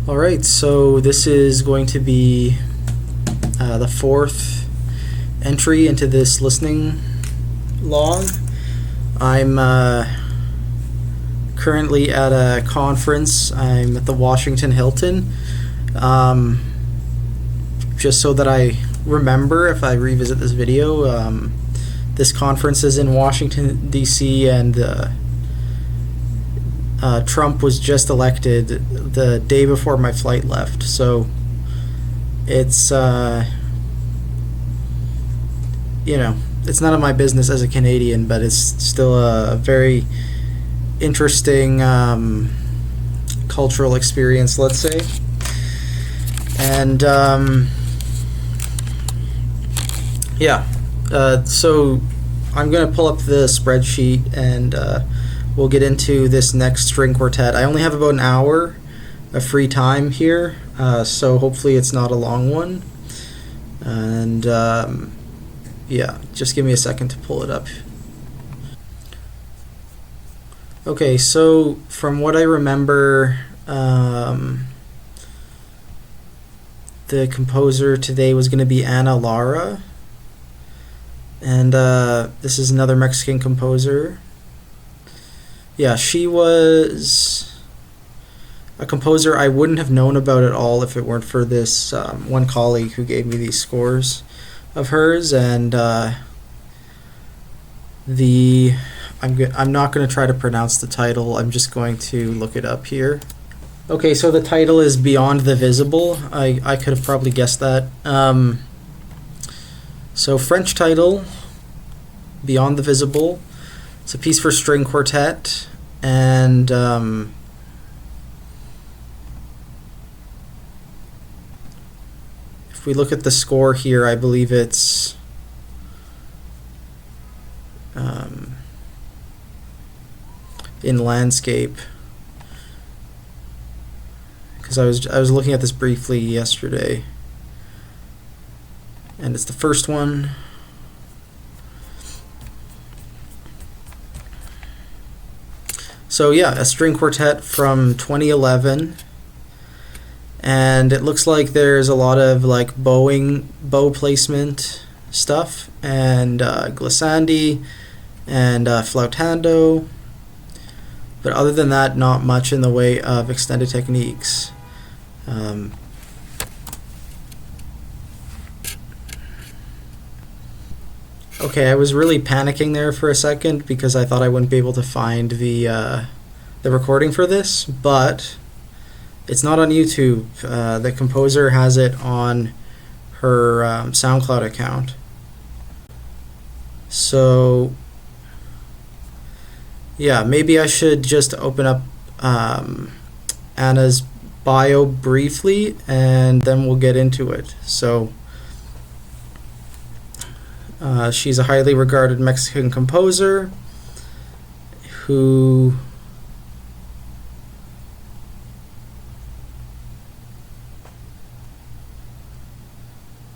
Alright, so this is going to be the fourth entry into this listening log. I'm currently at a conference. I'm at the Washington Hilton. Just so that I remember if I revisit this video, this conference is in Washington, D.C., and Trump was just elected the day before my flight left. So it's, it's none of my business as a Canadian, but it's still a very interesting cultural experience, let's say. And so I'm going to pull up the spreadsheet and we'll get into this next string quartet. I only have about an hour of free time here, so hopefully it's not a long one. And just give me a second to pull it up. Okay, so from what I remember, the composer today was going to be Lara, and this is another Mexican composer. Yeah, she was a composer I wouldn't have known about at all if it weren't for this one colleague who gave me these scores of hers. And I'm not going to try to pronounce the title. I'm just going to look it up here. Okay, so the title is Beyond the Visible. I could have probably guessed that. So French title, Beyond the Visible. It's a piece for string quartet, and if we look at the score here, I believe it's in landscape, because I was looking at this briefly yesterday, and it's the first one. So yeah, a string quartet from 2011, and it looks like there's a lot of like bow placement stuff, and glissandi and flautando, but other than that, not much in the way of extended techniques. Okay, I was really panicking there for a second because I thought I wouldn't be able to find the recording for this, but it's not on YouTube. The composer has it on her SoundCloud account. So yeah, maybe I should just open up Anna's bio briefly and then we'll get into it. So she's a highly regarded Mexican composer who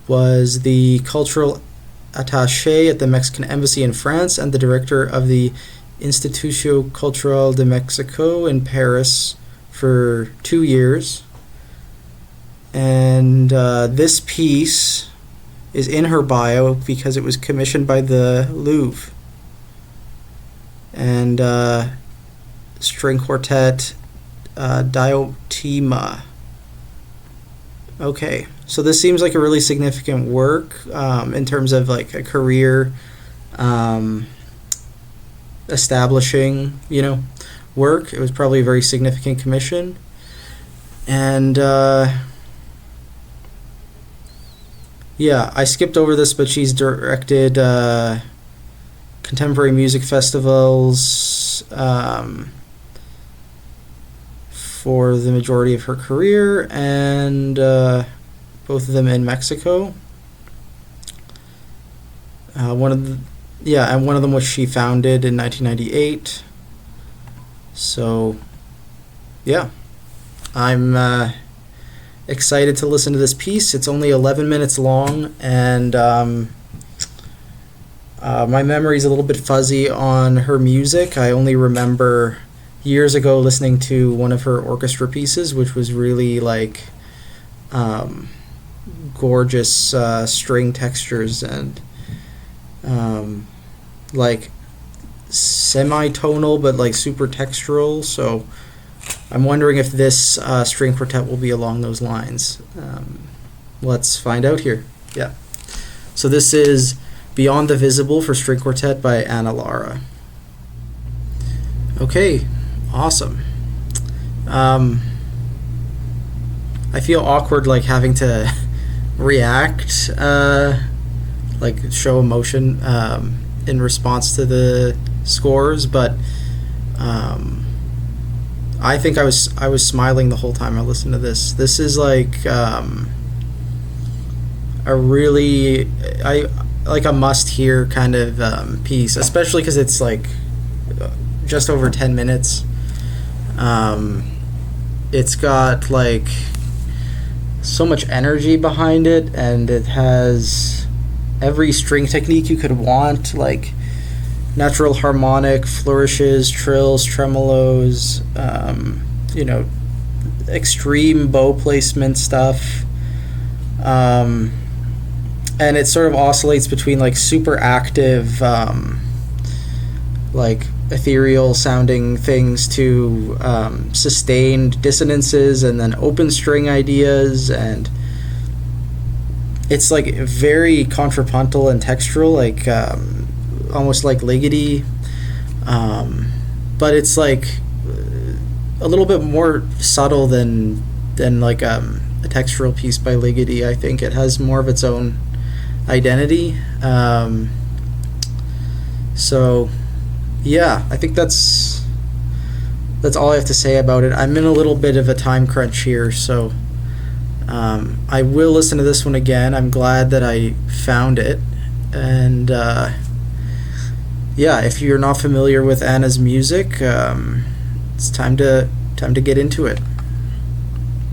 was the cultural attaché at the Mexican Embassy in France and the director of the Instituto Cultural de Mexico in Paris for 2 years. And this piece is in her bio because it was commissioned by the Louvre. And string quartet Diotima. Okay, so this seems like a really significant work in terms of like a career establishing, work. It was probably a very significant commission. And I skipped over this, but she's directed contemporary music festivals for the majority of her career, and both of them in Mexico. One of them was she founded in 1998. So, yeah, I'm excited to listen to this piece. It's only 11 minutes long, and my memory's a little bit fuzzy on her music. I only remember years ago listening to one of her orchestra pieces, which was really like gorgeous string textures and like semi-tonal but like super textural. So I'm wondering if this string quartet will be along those lines. Let's find out here. Yeah. So this is Beyond the Visible for string quartet by Lara. Okay, awesome. I feel awkward like having to react, like show emotion in response to the scores, but I think I was smiling the whole time I listened to this. This is like a really like a must-hear kind of piece, especially because it's like just over 10 minutes. It's got like so much energy behind it, and it has every string technique you could want, like natural harmonic, flourishes, trills, tremolos, extreme bow placement stuff. And it sort of oscillates between like super active, like ethereal sounding things to sustained dissonances and then open string ideas, and it's like very contrapuntal and textural, like almost like Ligeti, but it's like a little bit more subtle than like a textural piece by Ligeti. I think it has more of its own identity. So yeah, I think that's all I have to say about it. I'm in a little bit of a time crunch here, so I will listen to this one again. I'm glad that I found it, and yeah, if you're not familiar with Anna's music, it's time to get into it.